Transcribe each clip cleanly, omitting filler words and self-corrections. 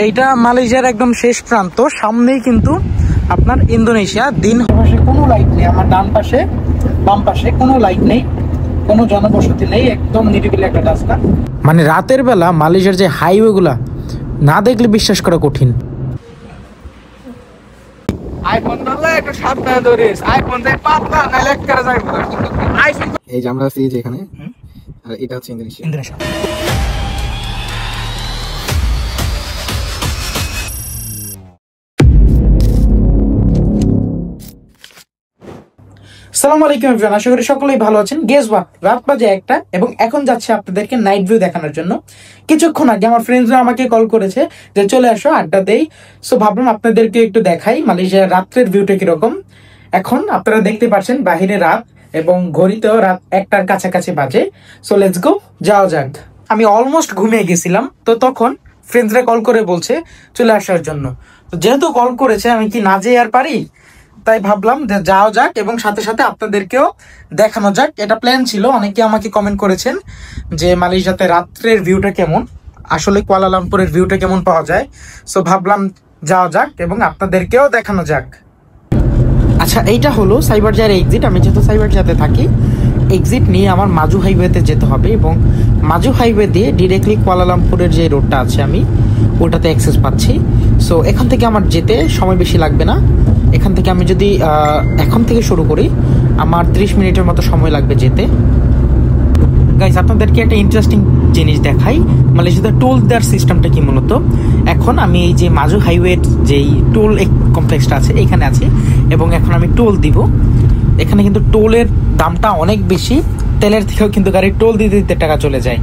এইটা মালয়েশিয়ার একদম শেষ প্রান্ত, সামনেই কিন্তু আপনার ইন্দোনেশিয়া। দিন পাশে কোনো লাইট নেই, আমার ডান পাশে বাম পাশে কোনো লাইট নেই, কোনো জনবসতি নেই, একদম নিরিবিলি একটা রাস্তা। মানে রাতের বেলা মালয়েশিয়ার যে হাইওয়ে গুলা না দেখলে বিশ্বাস করা কঠিন। এই যে আমরা আছি যেখানে, আর এটা হচ্ছে ইন্দোনেশিয়া। আসসালামু আলাইকুম এভরিওয়ান, আশা করি সকলেই ভালো আছেন। গেস ওয়াট, রাত বাজে 1টা এবং এখন যাচ্ছে আপনাদেরকে নাইট ভিউ দেখানোর জন্য। কিছুক্ষণ আগে আমার ফ্রেন্ডসরা আমাকে কল করেছে যে চলে আসো আড্ডা দেই, সো ভাবলাম আপনাদেরকে একটু দেখাই মালয়েশিয়ার রাত্রের ভিউটা কিরকম। এখন আপনারা দেখতে পাচ্ছেন বাহিরে রাত এবং ঘড়িতেও রাত 1টার কাছাকাছি বাজে। সো লেটস গো, যাওয়া যাক। আমি অলমোস্ট ঘুমিয়ে গেছিলাম, তো তখন ফ্রেন্ডসরা কল করে বলছে চলে আসার জন্য। তো যেহেতু কল করেছে আমি কি না যেয়ে আর পারি, তাই ভাবলাম যে যাওয়া যাক এবং সাথে সাথে আপনাদেরকেও দেখানো যাক। এটা প্ল্যান ছিল। অনেকে আমাকে কমেন্ট করেছেন যে মালয়েশিয়াতে রাত্রের ভিউটা কেমন, আসলে কুয়ালালামপুরের ভিউটা কেমন পাওয়া যায়। সো ভাবলাম যাওয়া যাক এবং আপনাদেরকেও দেখানো যাক। আচ্ছা, এইটা হলো সাইবার জায়ের এক্সিট। আমি যেহেতু সাইবার জাতে থাকি, এক্সিট নিয়ে আমার মাজু হাইওয়েতে যেতে হবে এবং মাজু হাইওয়ে দিয়ে ডিরেক্টলি কুয়ালালামপুরের যে রোডটা আছে আমি ওটাতে অ্যাক্সেস পাচ্ছি। সো এখান থেকে আমার যেতে সময় বেশি লাগবে না। এখান থেকে আমি যদি এখন থেকে শুরু করি, আমার 30 মিনিটের মতো সময় লাগবে যেতে। গাইস, আপনাদেরকে একটা ইন্টারেস্টিং জিনিস দেখাই, মালয়েশিয়াতে টোল দেওয়ার সিস্টেমটা কি মূলত। এখন আমি এই যে মাজু হাইওয়ের যেই টোল কমপ্লেক্সটা আছে এখানে আছি এবং এখন আমি টোল দিব। এখানে কিন্তু টোলের দামটা অনেক বেশি, তেলের থেকেও কিন্তু গাড়ির টোল দিতে দিতে টাকা চলে যায়।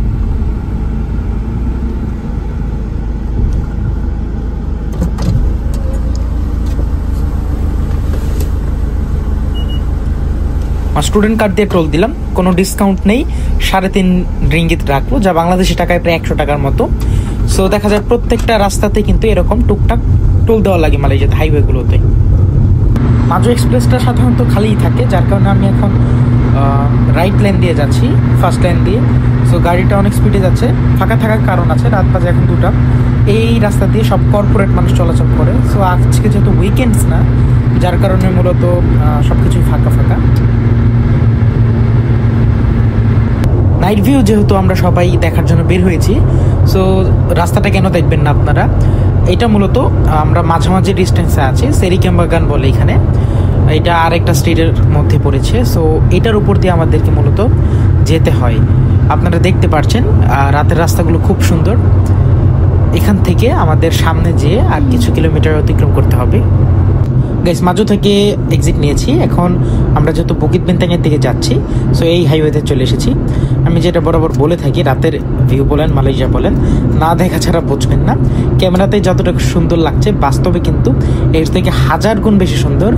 স্টুডেন্ট কার্ড দিয়ে টোল দিলাম, কোনো ডিসকাউন্ট নেই, 3.5 রিঙ্গিত রাখবো, যা বাংলাদেশি টাকায় প্রায় 100 টাকার মতো। সো দেখা যায় প্রত্যেকটা রাস্তাতে কিন্তু এরকম টুকটাক টোল দেওয়া লাগে মালয়েশিয়াতে হাইওয়েগুলোতে। মাজু এক্সপ্রেসটা সাধারণত খালিই থাকে, যার কারণে আমি এখন রাইট লেন দিয়ে যাচ্ছি, ফার্স্ট লেন দিয়ে। সো গাড়িটা অনেক স্পিডে যাচ্ছে, ফাঁকা থাকার কারণ আছে, রাত বাজে এখন 2টা। এই রাস্তা দিয়ে সব কর্পোরেট মানুষ চলাচল করে। সো আজকে যেহেতু উইকেন্ডস না, যার কারণে মূলত সব কিছুই ফাঁকা ফাঁকা। নাইট ভিউ যেহেতু আমরা সবাই দেখার জন্য বের হয়েছি, সো রাস্তাটা কেন দেখবেন না আপনারা। এটা মূলত আমরা মাঝামাঝি ডিস্টেন্সে আছি, সেরিকেম্বাগান বলে এখানে। এটা আরেকটা স্ট্রিটের মধ্যে পড়েছে। সো এটার উপর দিয়ে আমাদেরকে মূলত যেতে হয়। আপনারা দেখতে পাচ্ছেন রাতের রাস্তাগুলো খুব সুন্দর। এখান থেকে আমাদের সামনে যেয়ে আর কিছু কিলোমিটার অতিক্রম করতে হবে। গাইস, মাজু থেকে এক্সিট নিয়েছি, এখন আমরা যেহেতু বুকিত বিনতাংয়ের দিকে যাচ্ছি, সো এই হাইওয়েতে চলে এসেছি। আমি যেটা বরাবর বলে থাকি, রাতের ভিউ বলেন মালয়েশিয়া বলেন, না দেখা ছাড়া বুঝবেন না। ক্যামেরাতে যতটা সুন্দর লাগছে, বাস্তবে কিন্তু এর থেকে 1000 গুণ বেশি সুন্দর।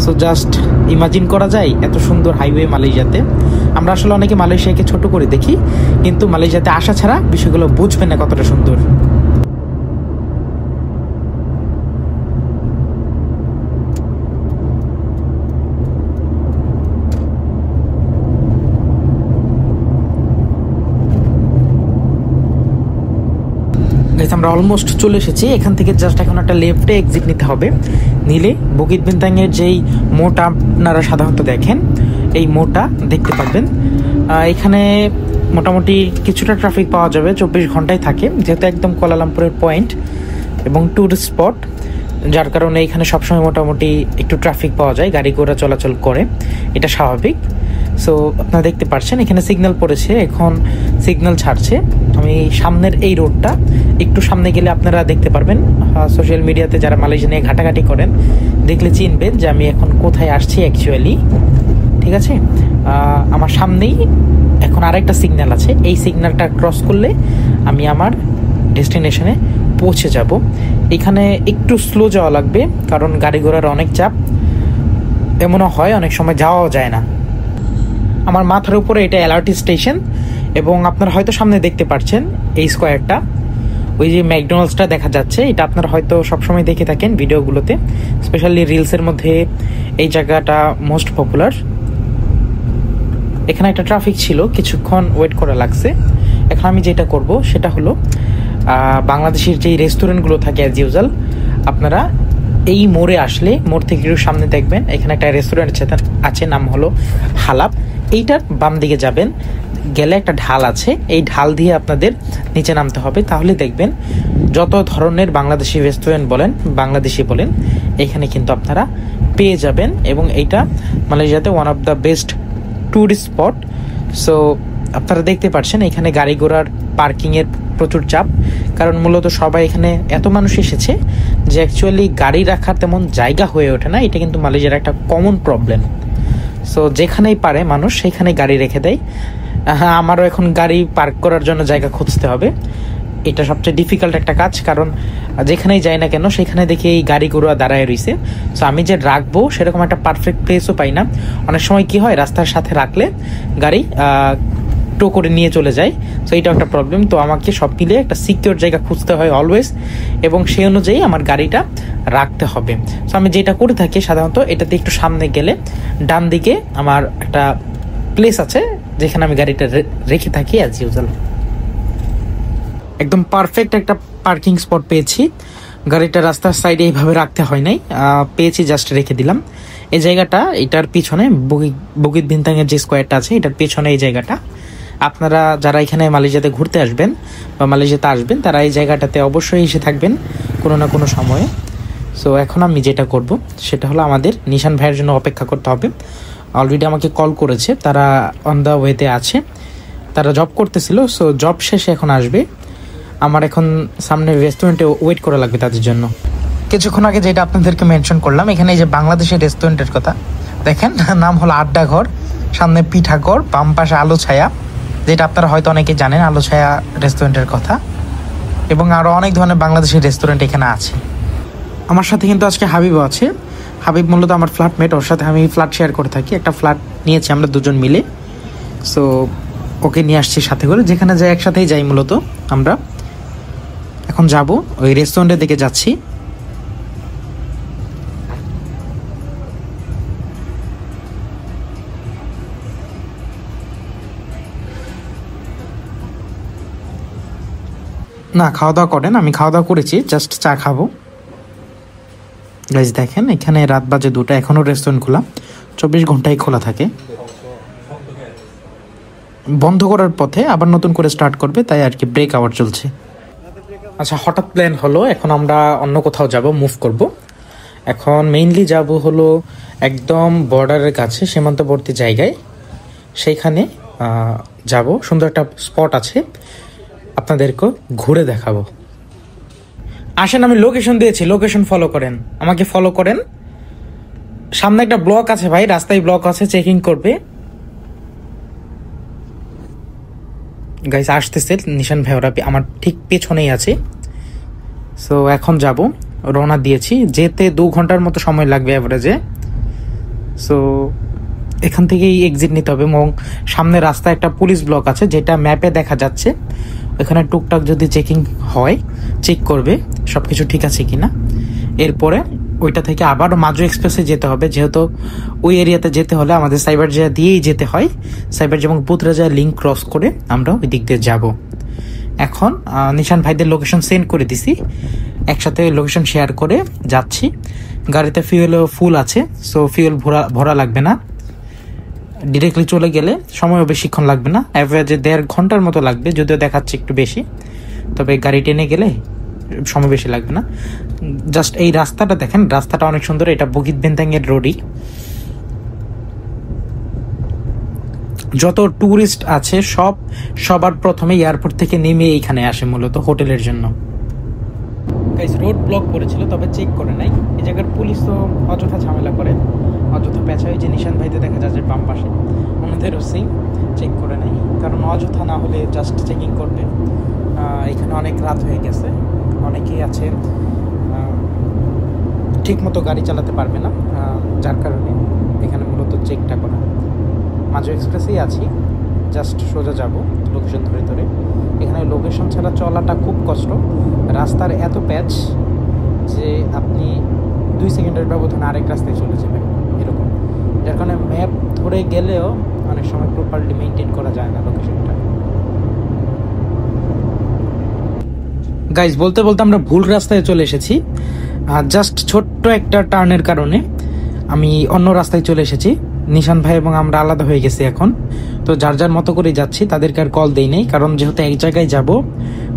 সো জাস্ট ইমাজিন করা যায় এত সুন্দর হাইওয়ে মালয়েশিয়াতে। আমরা আসলে অনেকে মালয়েশিয়াকে ছোট করে দেখি, কিন্তু মালয়েশিয়াতে আসা ছাড়া বিষয়গুলো বুঝবেন না কতটা সুন্দর। আমরা অলমোস্ট চলে এসেছি। এখান থেকে জাস্ট এখন একটা লেফটে এক্সিট নিতে হবে। নিলে বুকিত বিনতাংয়ের যেই মোড়টা আপনারা সাধারণত দেখেন, এই মোড়টা দেখতে পাবেন। এখানে মোটামুটি কিছুটা ট্রাফিক পাওয়া যাবে, 24 ঘন্টায় থাকে, যেহেতু একদম কুয়ালালামপুরের পয়েন্ট এবং ট্যুরিস্ট স্পট, যার কারণে এখানে সবসময় মোটামুটি একটু ট্রাফিক পাওয়া যায়, গাড়ি ঘোড়া চলাচল করে, এটা স্বাভাবিক। সো আপনারা দেখতে পাচ্ছেন এখানে সিগন্যাল পড়েছে, এখন সিগন্যাল ছাড়ছে। আমি সামনের এই রোডটা একটু সামনে গেলে আপনারা দেখতে পারবেন, সোশ্যাল মিডিয়াতে যারা মালয়েশিয়া নিয়ে ঘাটাঘাটি করেন দেখলে চিনবেন যে আমি এখন কোথায় আসছি অ্যাকচুয়ালি। ঠিক আছে, আমার সামনেই এখন আরেকটা সিগন্যাল আছে, এই সিগন্যালটা ক্রস করলে আমি আমার ডেস্টিনেশনে পৌঁছে যাব। এখানে একটু স্লো যাওয়া লাগবে, কারণ গাড়ি ঘোড়ার অনেক চাপ, এমনও হয় অনেক সময় যাওয়াও যায় না। আমার মাথার উপরে এটা এলআরটি স্টেশন এবং আপনারা হয়তো সামনে দেখতে পাচ্ছেন এই স্কোয়ারটা, ওই যে ম্যাকডোনাল্ডসটা দেখা যাচ্ছে, এটা আপনারা হয়তো সবসময় দেখে থাকেন ভিডিওগুলোতে, স্পেশালি রিলসের মধ্যে এই জায়গাটা মোস্ট পপুলার। এখানে একটা ট্রাফিক ছিল, কিছুক্ষণ ওয়েট করা লাগছে। এখন আমি যেটা করব সেটা হলো বাংলাদেশের যেই রেস্টুরেন্টগুলো থাকে অ্যাজ ইউজুয়াল, আপনারা এই মোড়ে আসলে মোড় থেকে একটু সামনে দেখবেন এখানে একটা রেস্টুরেন্ট আছে, নাম হলো হালাপ। এইটার বাম দিকে যাবেন, গেলে একটা ঢাল আছে, এই ঢাল দিয়ে আপনাদের নিচে নামতে হবে। তাহলে দেখবেন যত ধরনের বাংলাদেশি রেস্টুরেন্ট বলেন, বাংলাদেশি বলেন, এখানে কিন্তু আপনারা পেয়ে যাবেন। এবং এইটা মালয়েশিয়াতে one of the best tourist spot. So আপনারা দেখতে পাচ্ছেন এখানে গাড়ি ঘোড়ার পার্কিংয়ের প্রচুর চাপ, কারণ মূলত সবাই এখানে এত মানুষ এসেছে যে অ্যাকচুয়ালি গাড়ি রাখার তেমন জায়গা হয়ে ওঠে না। এটা কিন্তু মালয়েশিয়ার একটা কমন প্রবলেম। সো যেখানেই পারে মানুষ সেখানে গাড়ি রেখে দেয়। হ্যাঁ, আমারও এখন গাড়ি পার্ক করার জন্য জায়গা খুঁজতে হবে। এটা সবচেয়ে ডিফিকাল্ট একটা কাজ, কারণ যেখানেই যাই না কেন সেখানে দেখি এই গাড়ি ঘোড়া দাঁড়ায় রয়েছে। সো আমি যে রাখবো সেরকম একটা পারফেক্ট প্লেসও পাই না। অনেক সময় কি হয়, রাস্তার সাথে রাখলে গাড়ি টো করে নিয়ে চলে যায়। সো এইটাও একটা প্রবলেম। তো আমাকে সব মিলিয়ে একটা সিকিউর জায়গা খুঁজতে হয় অলওয়েজ, এবং সেই অনুযায়ী আমার গাড়িটা রাখতে হবে। সো আমি যেটা করে থাকি সাধারণত, এটাতে একটু সামনে গেলে ডান দিকে আমার একটা প্লেস আছে যেখানে আমি গাড়িটা রেখে থাকি অ্যাজ ইউজুয়াল। একদম পারফেক্ট একটা পার্কিং স্পট পেয়েছি। গাড়িটা রাস্তার সাইডে এইভাবে রাখতে হয় নাই, পেয়েছি, জাস্ট রেখে দিলাম। এই জায়গাটা, এটার পিছনে বুকিত বিনতাংয়ের যে স্কোয়ারটা আছে এটার পিছনে এই জায়গাটা। আপনারা যারা এখানে মালয়েশিয়াতে ঘুরতে আসবেন বা মালয়েশিয়াতে আসবেন, তারা এই জায়গাটাতে অবশ্যই এসে থাকবেন কোনো না কোনো সময়ে। সো এখন আমি যেটা করব সেটা হলো, আমাদের নিশান ভাইয়ের জন্য অপেক্ষা করতে হবে। অলরেডি আমাকে কল করেছে, তারা অন দ্য ওয়েতে আছে, তারা জব করতেছিল। সো জব শেষে এখন আসবে। আমার এখন সামনে রেস্টুরেন্টে ওয়েট করা লাগবে তাদের জন্য। কিছুক্ষণ আগে যেটা আপনাদেরকে মেনশন করলাম, এখানে এই যে বাংলাদেশের রেস্টুরেন্টের কথা দেখেন, নাম হলো আড্ডা ঘর, সামনে পিঠাঘর, বাম পাশে আলো ছায়া, যেটা আপনারা হয়তো অনেকে জানেন আলো ছায়া রেস্টুরেন্টের কথা। এবং আরও অনেক ধরনের বাংলাদেশের রেস্টুরেন্ট এখানে আছে। আমার সাথে কিন্তু আজকে হাবিবও আছে। হাবিব মূলত আমার ফ্ল্যাটমেট, ওর সাথে আমি ফ্ল্যাট শেয়ার করে থাকি। একটা ফ্ল্যাট নিয়েছি আমরা দুজন মিলে। সো ওকে নিয়ে আসছি সাথে করে, যেখানে যাই একসাথেই যাই মূলত আমরা। এখন যাব ওই রেস্টুরেন্টের দিকে যাচ্ছি। না, খাওয়া দাওয়া করেন, আমি খাওয়া দাওয়া করেছি, জাস্ট চা খাবো। গাইজ দেখেন এখানে রাত বাজে 2টা, এখনও রেস্টুরেন্ট খোলা, 24 ঘন্টাই খোলা থাকে। বন্ধ করার পথে আবার নতুন করে স্টার্ট করবে, তাই আর কি ব্রেক আওয়ার চলছে। আচ্ছা, হঠাৎ প্ল্যান হলো এখন আমরা অন্য কোথাও যাব, মুভ করব। এখন মেইনলি যাব হলো একদম বর্ডারের কাছে, সীমান্তবর্তী জায়গায়, সেইখানে যাব। সুন্দর একটা স্পট আছে, আপনাদেরকে ঘুরে দেখাবো। আসেন, আমি লোকেশন দিয়েছি, লোকেশন ফলো করেন, আমাকে ফলো করেন। সামনে একটা ব্লক আছে ভাই, রাস্তায় ব্লক আছে, চেকিং করবে। গাইস আসতেছে নিশান ভাই, ওরা আমার ঠিক পেছনেই আছে। সো এখন যাব, রওনা দিয়েছি, যেতে 2 ঘন্টার মতো সময় লাগবে অ্যাভারেজে। সো এখান থেকেই এক্সিট নিতে হবে, এবং সামনে রাস্তায় একটা পুলিশ ব্লক আছে যেটা ম্যাপে দেখা যাচ্ছে। ওখানে টুকটাক যদি চেকিং হয়, চেক করবে সব কিছু ঠিক আছে কিনা। এরপরে ওইটা থেকে আবার মাজু এক্সপ্রেসে যেতে হবে, যেহেতু ওই এরিয়াতে যেতে হলে আমাদের সাইবার জায়গা দিয়েই যেতে হয়। সাইবার যেমন পুতরাজা লিঙ্ক ক্রস করে আমরা ওই দিক দিয়ে যাব। এখন নিশান ভাইদের লোকেশন সেন্ড করে দিছি, একসাথে লোকেশন শেয়ার করে যাচ্ছি। গাড়িতে ফিউলও ফুল আছে, সো ফিউল ভরা লাগবে না। ডিরেক্টলি চলে গেলে সময়ও বেশিক্ষণ লাগবে না, অ্যাভারেজে 1.5 ঘন্টার মতো লাগবে, যদিও দেখাচ্ছে একটু বেশি, তবে গাড়ি টেনে গেলে সময় বেশি লাগবে না। জাস্ট এই রাস্তাটা দেখেন, রাস্তাটা অনেক সুন্দর। এটা বুকিত বিনতাংয়ের রোডই। যত ট্যুরিস্ট আছে সবার প্রথমে এয়ারপোর্ট থেকে নেমে এইখানে আসে মূলত হোটেলের জন্য। রোড ব্লক করেছিল, তবে চেক করে নাই। এই জায়গার পুলিশ তো অযথা ঝামেলা করে, অযথা পেঁচা হয়েছে। নিশান ভাইতে দেখা যাচ্ছে বাম পাশে, ওনাদেরও সেম, চেক করে নাই, কারণ অযথা না হলে জাস্ট চেকিং করবে। এখানে অনেক রাত হয়ে গেছে, অনেকেই আছে ঠিক মতো গাড়ি চালাতে পারবে না, যার কারণে এখানে মূলত চেকটা করা। মাজু এক্সপ্রেসেই আছি, জাস্ট সোজা যাব লোকেশন ধরে ধরে। এখানে লোকেশন ছাড়া চলাটা খুব কষ্ট, রাস্তার এত প্যাচ যে আপনি 2 সেকেন্ডের ব্যবধানে আরেক রাস্তায় চলে যাবেন এরকম, যার কারণে ম্যাপ ধরে গেলেও অনেক সময় প্রপারলি মেনটেন করা যায় না লোকেশনটা। গাইজ বলতে বলতে আমরা ভুল রাস্তায় চলে এসেছি। জাস্ট ছোট্ট একটা টার্নের কারণে আমি অন্য রাস্তায় চলে এসেছি। নিশান ভাই এবং আমরা আলাদা হয়ে গেছি এখন। তো যার যার মতো করে যাচ্ছি, তাদেরকে আর কল দেই নেই, কারণ যেহেতু এক জায়গায় যাব,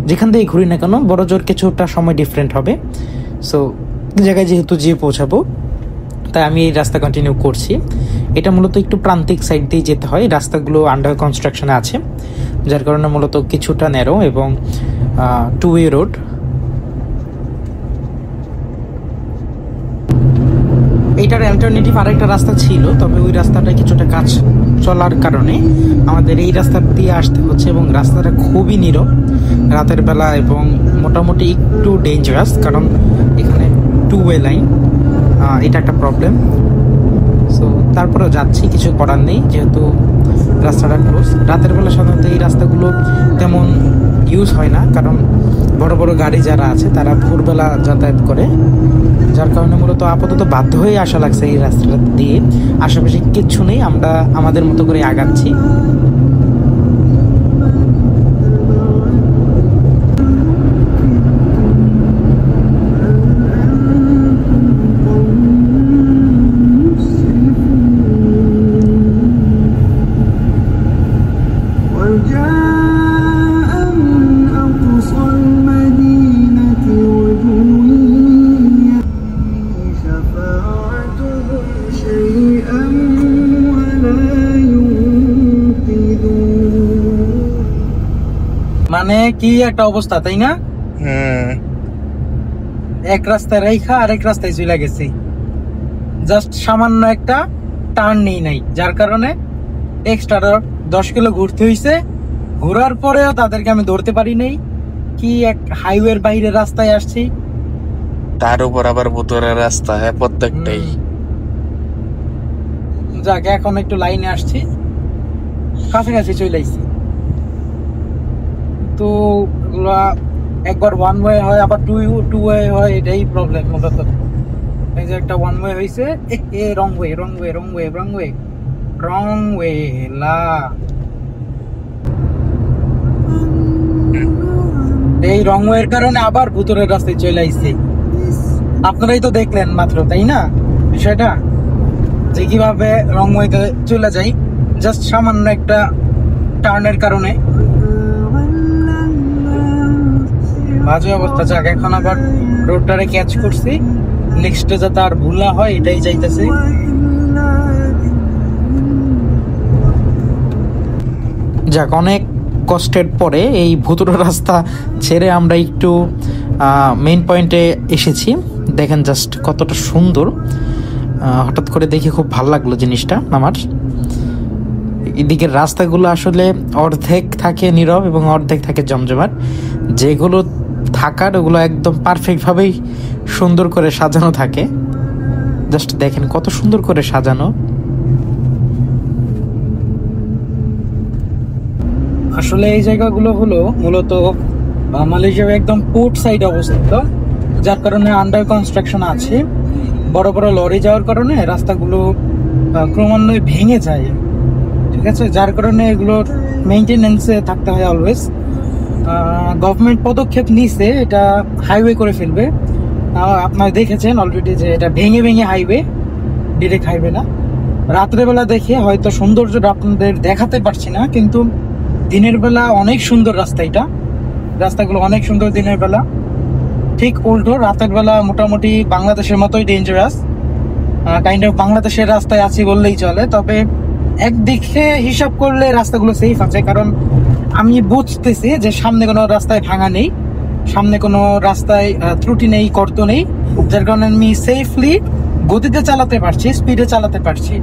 যেখান থেকে ঘুরি না কেন বড় জোর কিছুটা সময় ডিফারেন্ট হবে। সো জায়গায় যেহেতু যেয়ে পৌঁছাবো, তাই আমি এই রাস্তা কন্টিনিউ করছি। এটা মূলত একটু প্রান্তিক সাইড দিয়ে যেতে হয়, রাস্তাগুলো আন্ডার কনস্ট্রাকশনে আছে, যার কারণে মূলত কিছুটা ন্যারো এবং টু ওয়ে রোড। এইটার অ্যালটারনেটিভ আরেকটা রাস্তা ছিল, তবে ওই রাস্তাটা কিছুটা কাজ চলার কারণে আমাদের এই রাস্তা দিয়ে আসতে হচ্ছে, এবং রাস্তাটা খুবই নীরব রাতের বেলা এবং মোটামুটি একটু ডেঞ্জারাস, কারণ এখানে টু ওয়ে লাইন, এটা একটা প্রবলেম। সো তারপরেও যাচ্ছি, কিছু করার নেই, যেহেতু রাস্তাটা ক্লোজ। রাতের বেলা সাধারণত এই রাস্তাগুলো তেমন ইউজ হয় না, কারণ বড় বড় গাড়ি যারা আছে তারা ভোরবেলা যাতায়াত করে, যার কারণে মূলত আপাতত বাধ্য হয়ে আসা লাগছে এই রাস্তাটা দিয়ে। আশেপাশে কিচ্ছু নেই, আমরা আমাদের মতো করে আগাচ্ছি। মানে কি একটা অবস্থা, তাই না? এক রাস্তায় রেখা আরেক রাস্তায় চলে গেছি, জাস্ট সামান্য একটা টার্ন নেই নাই, যার কারণে এক্সট্রা 10 কিলো ঘুরতে হইছে। ঘোরার পরেও তাদেরকে আমি ধরতে পারি নাই। কি এক হাইওয়ের বাইরে রাস্তায় আসছি, তার উপর আবার ভুতুরে রাস্তা, হ্যাঁ প্রত্যেকটাই। যাক, এখন একটু লাইনে আসছি, কাছাকাছি চলে আইছি। তো একবার ওয়ান ওয়ে হয়, আবার টু ওয়ে হয়, এটাই প্রবলেম মূলত। এই যে একটা ওয়ান ওয়ে হয়েছে, রং ওয়ে রং ওয়ে রং ওয়ে রং ওয়ে রং ওয়ে লা। এই রং ওয়ের কারণে আবার ভুতুরের রাস্তায় চলে আইছে। আপনারাই তো দেখলেন মাত্র, তাই না বিষয়টা, যে কিভাবে রং ওয়েতে চলে যাই জাস্ট সামান্য একটা টার্নের কারণে। বাজে অবস্থা। যাক, এখন আবার রোডটারে ক্যাচ করছি, নেক্সটে যাতে আর ভুল না হয় এটাই চাইতেছি। যাক, অনেক কষ্টের পরে এই ভুতুড়ো রাস্তা ছেড়ে আমরা একটু মেইন পয়েন্টে এসেছি। দেখেন জাস্ট কতটা সুন্দর, হঠাৎ করে দেখে খুব ভালো লাগলো জিনিসটা আমার। এদিকের রাস্তাগুলো আসলে অর্ধেক থাকে নীরব এবং অর্ধেক থাকে জমজমাট। যেগুলো থাকার ওগুলো একদম পারফেক্টভাবেই সুন্দর করে সাজানো থাকে। জাস্ট দেখেন কত সুন্দর করে সাজানো। আসলে এই জায়গাগুলো হলো মূলত মালয়েশিয়ার একদম পোর্ট সাইড অবস্থিত, যার কারণে আন্ডার কনস্ট্রাকশন আছে। বড় বড় লরি যাওয়ার কারণে রাস্তাগুলো ক্রমান্বয়ে ভেঙে যায়, ঠিক আছে, যার কারণে এগুলোর মেইনটেনেন্সে থাকতে হয় অলওয়েজ। গভর্নমেন্ট পদক্ষেপ নিছে, এটা হাইওয়ে করে ফেলবে। আপনারা দেখেছেন অলরেডি যে এটা ভেঙে ভেঙে হাইওয়ে, ডিরেক্ট হাইওয়ে না। রাত্রেবেলা দেখে হয়তো সৌন্দর্যটা আপনাদের দেখাতে পারছি না, কিন্তু দিনের বেলা অনেক সুন্দর রাস্তা। এটা রাস্তাগুলো অনেক সুন্দর দিনের বেলা, ঠিক উল্টো রাতের বেলা মোটামুটি বাংলাদেশের মতোই ডেঞ্জারাস। কাইন্ড অফ বাংলাদেশের রাস্তায় আছি বললেই চলে। তবে একদিকে হিসাব করলে রাস্তাগুলো সেফ আছে, কারণ আমি বুঝতেছি যে সামনে কোনো রাস্তায় ভাঙা নেই, সামনে কোনো রাস্তায় ত্রুটি নেই, গর্ত নেই, যার কারণে আমি সেফলি গতিতে চালাতে পারছি, স্পিডে চালাতে পারছি।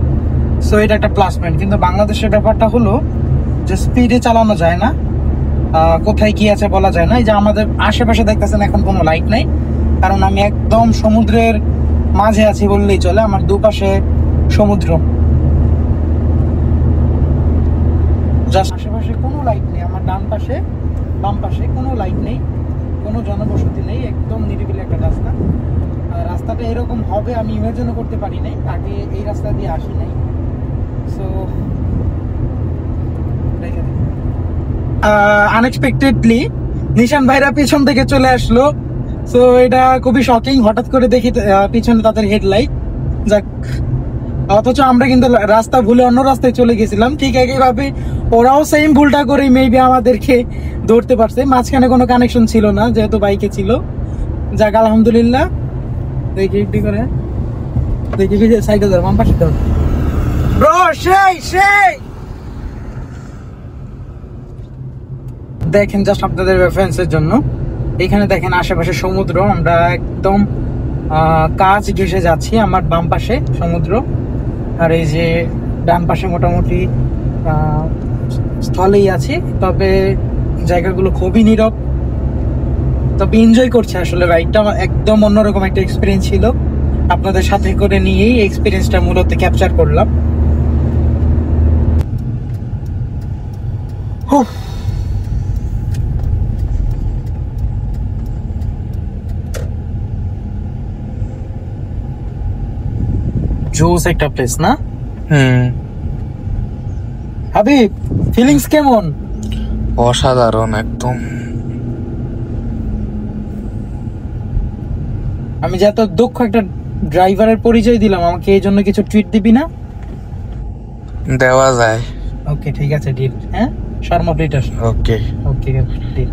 সো এটা একটা প্লাস পয়েন্ট। কিন্তু বাংলাদেশের ব্যাপারটা হলো যে স্পিডে চালানো যায় না, কোথায় কি আছে বলা যায় না। এই যে আমাদের আশেপাশে দেখতেছেন এখন কোনো লাইট নাই, কারণ আমি একদম সমুদ্রের মাঝে আছি বললেই চলে। আমার দুপাশে সমুদ্র, জাস্ট আশেপাশে কোনো লাইট নেই। আমার ডান পাশে বাম পাশে কোনো লাইট নেই, কোনো জনবসতি নেই, একদম নিরিবিলি একটা রাস্তা। রাস্তাটা এরকম হবে আমি ইমাজিনও করতে পারি নাই, আগে এই রাস্তা দিয়ে আসি নাই। সো আনএক্সপেক্টেডলি নিশান ভাইরা পিছন থেকে চলে আসলো। তো এটা খুবই শকিং, হঠাৎ করে দেখি পিছনে তাদের হেডলাইট। যাক, অথচ আমরা কিন্তু রাস্তা ভুলে অন্য রাস্তায় চলে গেছিলাম। ঠিক একইভাবে ওরাও সেম ভুলটা করে মেবি আমাদেরকে ধরতে পারছে। মাঝখানে কোনো কানেকশন ছিল না যেহেতু বাইকে ছিল। যাক, আলহামদুলিল্লাহ। দেখি একটু করে দেখি সাইকেল ধর, বাম পাশে ধর ব্রো। সেই দেখেন, জাস্ট আপনাদের রেফারেন্সের জন্য, এখানে দেখেন আশেপাশে সমুদ্র। আমরা একদম কাছ ঘেঁষে যাচ্ছি। আমার বাম পাশে সমুদ্র, আর এই যে ডান পাশে মোটামুটি স্থলেই আছি। তবে জায়গাগুলো খুবই নীরব, তবে এনজয় করছে। আসলে রাইডটা একদম অন্যরকম একটা এক্সপিরিয়েন্স ছিল। আপনাদের সাথে করে নিয়েই এক্সপিরিয়েন্সটা মূলত ক্যাপচার করলাম। জোস একটা প্লেস না? হাবিব, ফিলিংস কেমন? অসাধারণ একদম। আমি যে এত দক্ষ একটা ড্রাইভারের পরিচয় দিলাম, আমাকে এই জন্য কিছু ট্রিট দিবি না? দেওয়া যায়। ওকে, ঠিক আছে, ডিল। হ্যাঁ, শর্মা প্লেটার। ওকে ওকে, ডিল।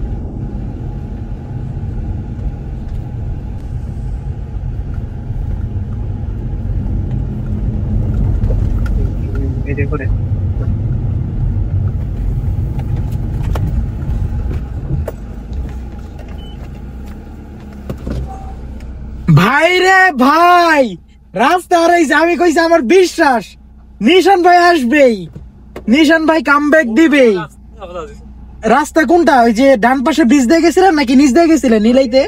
ভাই রে ভাই, রাস্তা হারাইছে। আমি কইছি আমার বিশ্বাস নিশান ভাই আসবেই, নিশান ভাই কামব্যাক দিবেই। রাস্তা কোনটা? ওই যে ডান পাশে ব্রিজ দিয়ে গেছিলেন নাকি নিচ দিয়ে গেছিলেন নীলাইতে?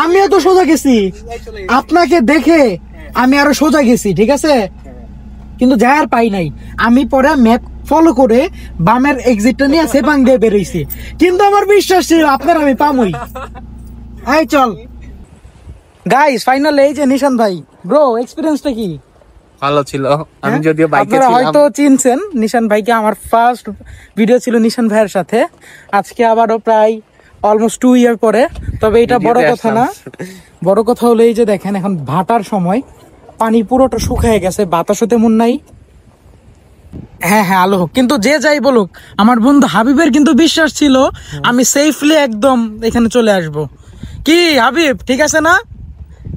আমিও তো সোজা গেছি, আপনাকে দেখে আমি আরো সোজা গেছি, ঠিক আছে, কিন্তু যাই আর পাই নাই। আমি পরে ম্যাপ ফলো করে বামের এক্সিটটা নিয়ে সেপাং দিয়ে বেরোইছি, কিন্তু আমার বিশ্বাস ছিল আপনার আমি পামই। এই চল গাইস, ফাইনালি এই যে নিশান ভাই। ব্রো, এক্সপেরিয়েন্সটা কি? ভালো ছিল। আমি যদিও বাইকে আপনারা ছিলাম। হয়তো চিনছেন নিশান ভাইকে, আমার ফার্স্ট ভিডিও ছিল নিশান ভাইয়ের সাথে। আজকে আবারও প্রায় অলমোস্ট 2 ইয়ার পরে। তবে এটা বড় ভিডিওতে কথা না, বড় কথা হলো এই যে দেখেন এখন ভাটার সময়, পানি পুরোটা শুকিয়ে গেছে, বাতাসও তেমন নাই। হ্যাঁ হ্যাঁ, আলো হোক, কিন্তু যে যাই বলুক, আমার বন্ধু হাবিবের কিন্তু বিশ্বাস ছিল আমি সেফলি একদম এখানে চলে আসব। কি হাবিব, ঠিক আছে না?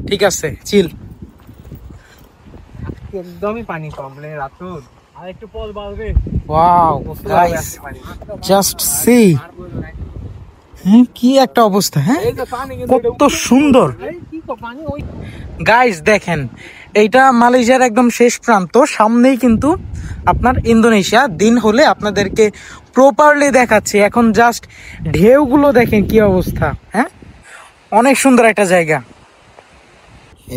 ঠিক আছে, চিল। একদমই পানি কম রে রাতুল, আর একটু পল বাড়বে। Wow guys, just see. কি একটা অবস্থা! হ্যাঁ, কত সুন্দর গাইস। দেখেন, এইটা মালয়েশিয়ার একদম শেষ প্রান্ত, সামনেই কিন্তু আপনার ইন্দোনেশিয়া। দিন হলে আপনাদেরকে প্রপারলি দেখাচ্ছি। এখন জাস্ট ঢেউগুলো দেখেন কি অবস্থা। হ্যাঁ, অনেক সুন্দর একটা জায়গা।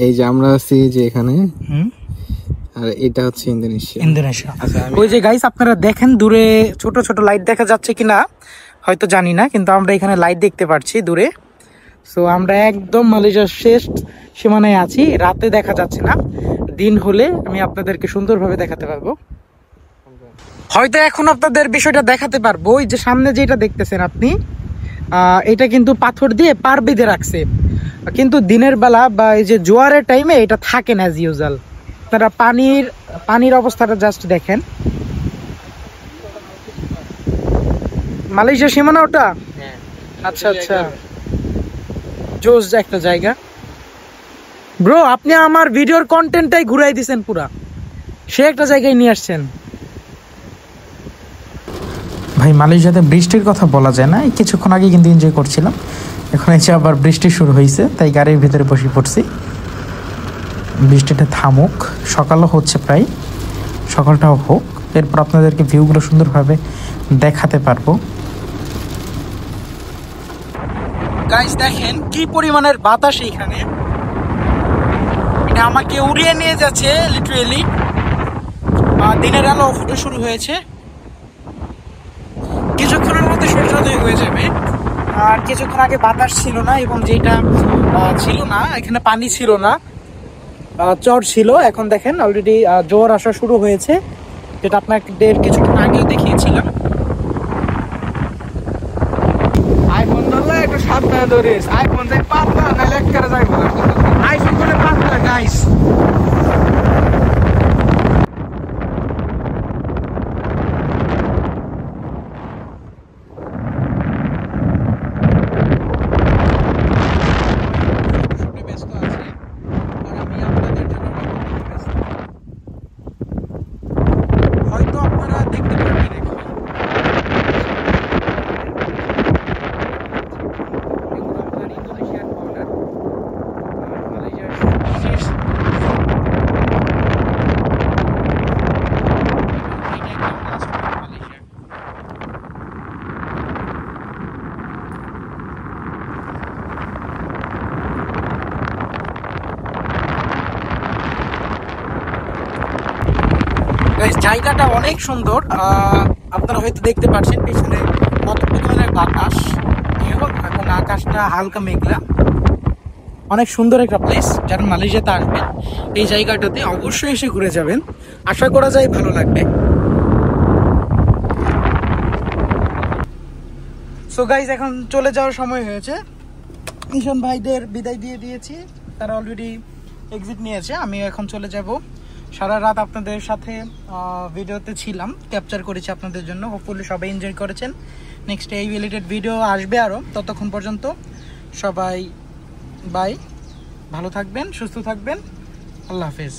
এই যে আমরা আছি যে এখানে, আর এটা হচ্ছে ইন্দোনেশিয়া। ওই যে গাইস আপনারা দেখেন দূরে ছোট ছোট লাইট দেখা যাচ্ছে কিনা হয়তো জানি না, কিন্তু আমরা এখানে লাইট দেখতে পাচ্ছি দূরে। সো আমরা একদম মালয়েশিয়ার শেষ সীমানায় আছি। রাতে দেখা যাচ্ছে না, দিন হলে আমি আপনাদেরকে সুন্দরভাবে দেখাতে পারবো। হয়তো এখন আপনাদের বিষয়টা দেখাতে পারবো। ওই যে সামনে যেটা দেখতেছেন আপনি, এটা কিন্তু পাথর দিয়ে পার বেঁধে রাখছে, কিন্তু দিনের বেলা বা এই যে জোয়ারের টাইমে এটা থাকে না অ্যাজ ইউজুয়াল। আপনারা পানির অবস্থাটা জাস্ট দেখেন। মালয়েশিয়া সীমানা ওটা? আচ্ছা আচ্ছা, জোস একটা জায়গা। ব্রো, আপনি আমার ভিডিওর কন্টেন্টটাই ঘুরাই দিছেন পুরা, সে একটা জায়গায় নিয়ে আসছেন। ভাই, মালয়েশিয়াতে বৃষ্টির কথা বলা যায় না। কিছুক্ষণ আগে কিন্তু এনজয় করছিলাম, এখন এসে আবার বৃষ্টি শুরু হয়েছে, তাই গাড়ির ভিতরে বসে পড়ছি। বৃষ্টিটা থামুক, সকালও হচ্ছে, প্রায় সকালটাও হোক, এরপর আপনাদেরকে ভিউগুলো সুন্দরভাবে দেখাতে পারবো। গাইস দেখেন কি পরিমাণের বাতাস এখানে, এটা আমাকে উড়িয়ে নিয়ে যাচ্ছে লিটারেলি। দিনের আলো ফুটে শুরু হয়েছে, কিছুক্ষণের মধ্যে সূর্যোদয় হয়ে যাবে। আর কিছুক্ষণ আগে বাতাস ছিল না, এবং যেটা ছিল না, এখানে পানি ছিল না, চর ছিল। এখন দেখেন অলরেডি জোয়ার আসা শুরু হয়েছে, যেটা আপনাদের কিছুক্ষণ আগেও দেখিয়েছিলাম। ধরিস আইফোন যাই পাতলা নাইলে এক করে যাইব আইফোন করে পাতলা গাইস হয়তো আপনারা দেখতে পাবেন জায়গাটা অনেক সুন্দর আপনারা হয়তো দেখতে পাচ্ছেন পিছনে কত পরিমাণের বাতাস এবং এখন আকাশটা হালকা মেঘলা অনেক সুন্দর একটা প্লেস যারা মালয়েশিয়াতে আসবেন এই জায়গাটাতে অবশ্যই এসে ঘুরে যাবেন আশা করা যায় ভালো লাগবে সো গাইজ এখন চলে যাওয়ার সময় হয়েছে মিশন ভাইদের বিদায় দিয়ে দিয়েছি তারা অলরেডি এক্সিট নিয়েছে আমি এখন চলে যাব সারা রাত আপনাদের সাথে ভিডিওতে ছিলাম ক্যাপচার করেছি আপনাদের জন্য হোপফুলি সবাই এনজয় করেছেন নেক্সট এই রিলেটেড ভিডিও আসবে আরও ততক্ষণ পর্যন্ত সবাই বাই ভালো থাকবেন সুস্থ থাকবেন আল্লাহ হাফেজ